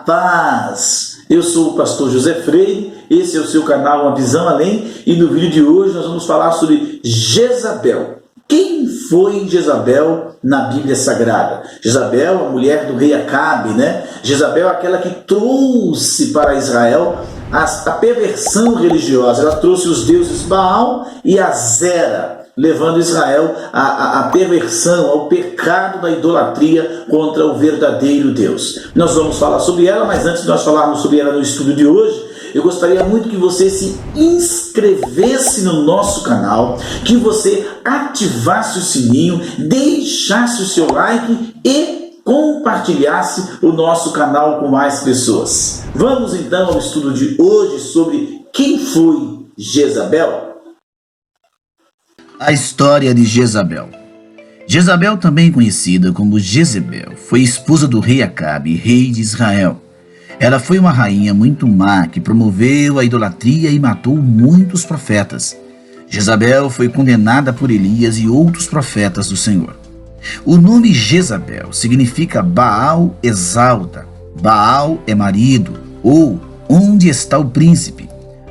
paz! Eu sou o pastor José Freire, esse é o seu canal Uma Visão Além, e no vídeo de hoje nós vamos falar sobre Jezabel. Quem foi Jezabel na Bíblia Sagrada? Jezabel, a mulher do rei Acabe, né? Jezabel, aquela que trouxe para Israel a perversão religiosa. Ela trouxe os deuses Baal e Azera, levando Israel à perversão, ao pecado da idolatria contra o verdadeiro Deus. Nós vamos falar sobre ela, mas antes de nós falarmos sobre ela no estudo de hoje, eu gostaria muito que você se inscrevesse no nosso canal, que você ativasse o sininho, deixasse o seu like e compartilhasse o nosso canal com mais pessoas. Vamos então ao estudo de hoje sobre quem foi Jezabel. A história de Jezabel. Jezabel, também conhecida como Jezebel, foi esposa do rei Acabe, rei de Israel. Ela foi uma rainha muito má que promoveu a idolatria e matou muitos profetas. Jezabel foi condenada por Elias e outros profetas do Senhor. O nome Jezabel significa Baal exalta, Baal é marido, ou onde está o príncipe.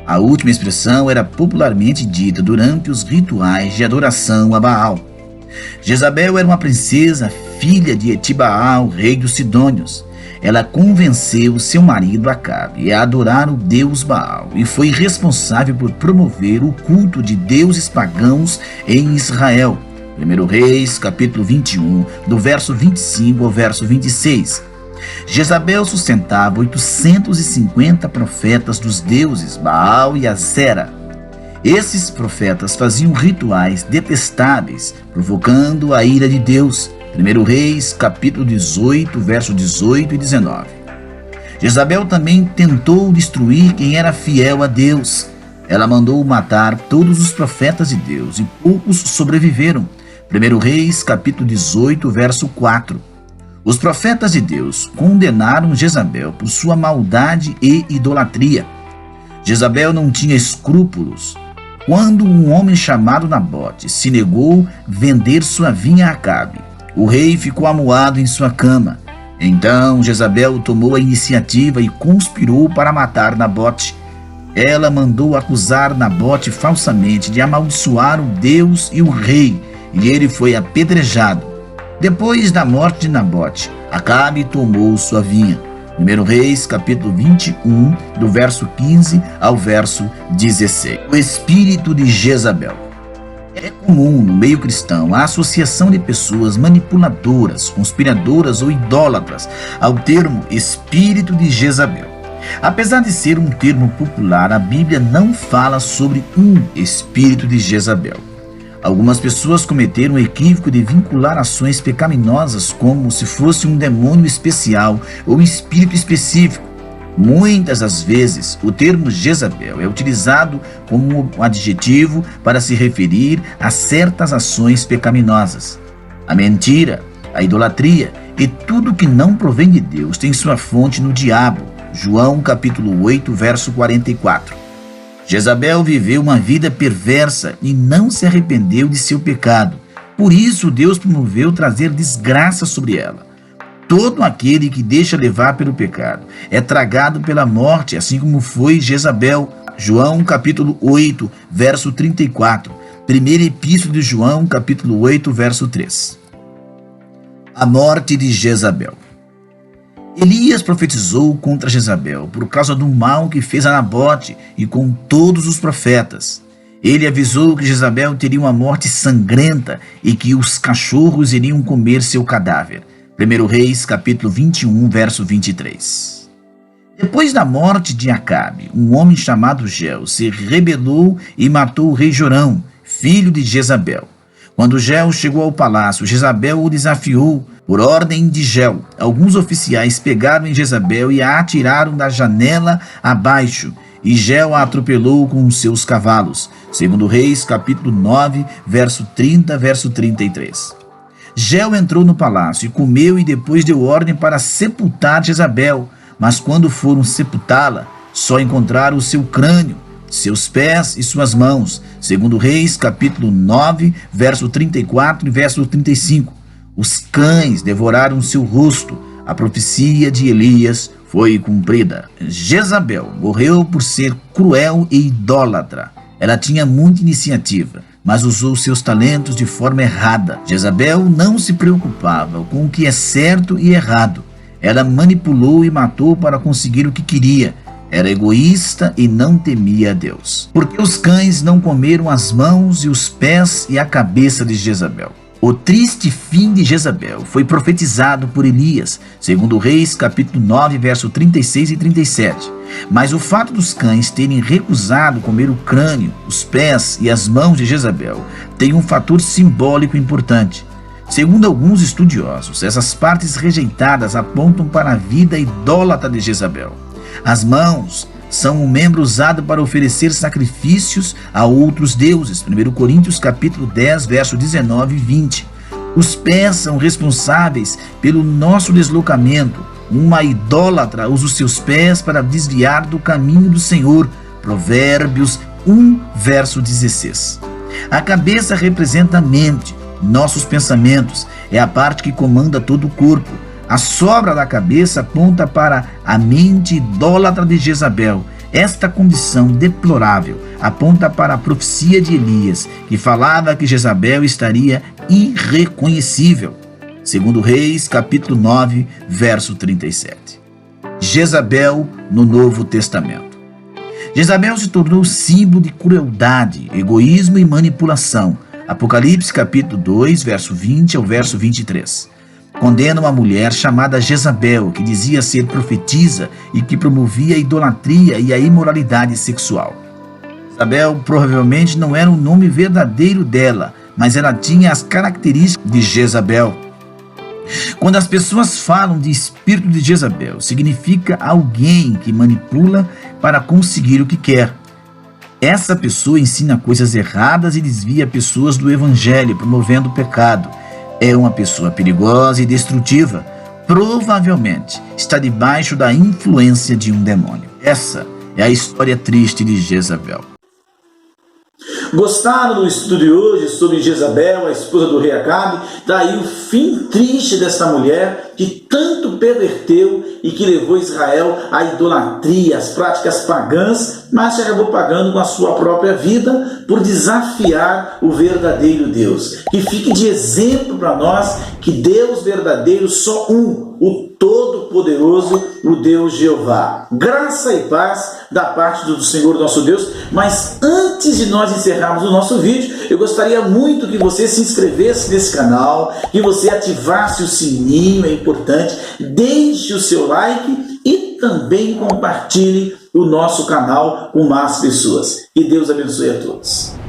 A última expressão era popularmente dita durante os rituais de adoração a Baal. Jezabel era uma princesa, filha de Etibaal, rei dos Sidônios. Ela convenceu seu marido Acabe a adorar o deus Baal e foi responsável por promover o culto de deuses pagãos em Israel. 1 Reis, capítulo 21, do verso 25 ao verso 26. Jezabel sustentava 850 profetas dos deuses Baal e Azera. Esses profetas faziam rituais detestáveis, provocando a ira de Deus. 1 Reis, capítulo 18, verso 18 e 19. Jezabel também tentou destruir quem era fiel a Deus. Ela mandou matar todos os profetas de Deus e poucos sobreviveram. 1 Reis, capítulo 18, verso 4. Os profetas de Deus condenaram Jezabel por sua maldade e idolatria. Jezabel não tinha escrúpulos. Quando um homem chamado Nabote se negou vender sua vinha a Acabe, o rei ficou amuado em sua cama. Então Jezabel tomou a iniciativa e conspirou para matar Nabote. Ela mandou acusar Nabote falsamente de amaldiçoar o Deus e o rei, e ele foi apedrejado. Depois da morte de Nabote, Acabe tomou sua vinha. 1 Reis, capítulo 21, do verso 15 ao verso 16. O espírito de Jezabel. É comum no meio cristão a associação de pessoas manipuladoras, conspiradoras ou idólatras ao termo espírito de Jezabel. Apesar de ser um termo popular, a Bíblia não fala sobre um espírito de Jezabel. Algumas pessoas cometeram o equívoco de vincular ações pecaminosas como se fosse um demônio especial ou um espírito específico. Muitas das vezes, o termo Jezabel é utilizado como um adjetivo para se referir a certas ações pecaminosas. A mentira, a idolatria e tudo que não provém de Deus tem sua fonte no diabo. João capítulo 8, verso 44. Jezabel viveu uma vida perversa e não se arrependeu de seu pecado. Por isso, Deus promoveu trazer desgraça sobre ela. Todo aquele que deixa levar pelo pecado é tragado pela morte, assim como foi Jezabel. João capítulo 8, verso 34. Primeira epístola de João, capítulo 8, verso 3. A morte de Jezabel. Elias profetizou contra Jezabel por causa do mal que fez a Nabote e com todos os profetas. Ele avisou que Jezabel teria uma morte sangrenta e que os cachorros iriam comer seu cadáver. 1 Reis, capítulo 21, verso 23. Depois da morte de Acabe, um homem chamado Jel se rebelou e matou o rei Jorão, filho de Jezabel. Quando Jel chegou ao palácio, Jezabel o desafiou. Por ordem de Jel, alguns oficiais pegaram em Jezabel e a atiraram da janela abaixo, e Jel a atropelou com os seus cavalos. 2 Reis, capítulo 9, verso 30, verso 33. Jel entrou no palácio e comeu e depois deu ordem para sepultar Jezabel, mas quando foram sepultá-la, só encontraram o seu crânio, seus pés e suas mãos. 2 Reis, capítulo 9, verso 34 e verso 35. Os cães devoraram seu rosto. A profecia de Elias foi foi cumprida. Jezabel morreu por ser cruel e idólatra. Ela tinha muita iniciativa, mas usou seus talentos de forma errada. Jezabel não se preocupava com o que é certo e errado. Ela manipulou e matou para conseguir o que queria. Era egoísta e não temia a Deus. Porque os cães não comeram as mãos e os pés e a cabeça de Jezabel. O triste fim de Jezabel foi profetizado por Elias, segundo Reis, capítulo 9, verso 36 e 37. Mas o fato dos cães terem recusado comer o crânio, os pés e as mãos de Jezabel tem um fator simbólico importante. Segundo alguns estudiosos, essas partes rejeitadas apontam para a vida idólatra de Jezabel. As mãos são um membro usado para oferecer sacrifícios a outros deuses. 1 Coríntios capítulo 10, verso 19 e 20. Os pés são responsáveis pelo nosso deslocamento. Uma idólatra usa os seus pés para desviar do caminho do Senhor. Provérbios 1, verso 16. A cabeça representa a mente, nossos pensamentos. É a parte que comanda todo o corpo. A sobra da cabeça aponta para a mente idólatra de Jezabel. Esta condição deplorável aponta para a profecia de Elias, que falava que Jezabel estaria irreconhecível. Segundo Reis, capítulo 9, verso 37. Jezabel no Novo Testamento. Jezabel se tornou símbolo de crueldade, egoísmo e manipulação. Apocalipse, capítulo 2, verso 20 ao verso 23. Condena uma mulher chamada Jezabel, que dizia ser profetisa e que promovia a idolatria e a imoralidade sexual. Jezabel provavelmente não era o nome verdadeiro dela, mas ela tinha as características de Jezabel. Quando as pessoas falam de espírito de Jezabel, significa alguém que manipula para conseguir o que quer. Essa pessoa ensina coisas erradas e desvia pessoas do evangelho, promovendo o pecado. É uma pessoa perigosa e destrutiva. Provavelmente está debaixo da influência de um demônio. Essa é a história triste de Jezabel. Gostaram do estudo de hoje sobre Jezabel, a esposa do rei Acabe? Daí o fim triste dessa mulher que tanto perverteu e que levou Israel à idolatria, às práticas pagãs, mas que acabou pagando com a sua própria vida por desafiar o verdadeiro Deus. Que fique de exemplo para nós que Deus verdadeiro, só um, o Todo-Poderoso, o Deus Jeová. Graça e paz da parte do Senhor nosso Deus. Mas antes de nós encerrarmos o nosso vídeo, eu gostaria muito que você se inscrevesse nesse canal, que você ativasse o sininho, é importante, deixe o seu like e também compartilhe o nosso canal com mais pessoas. Que Deus abençoe a todos.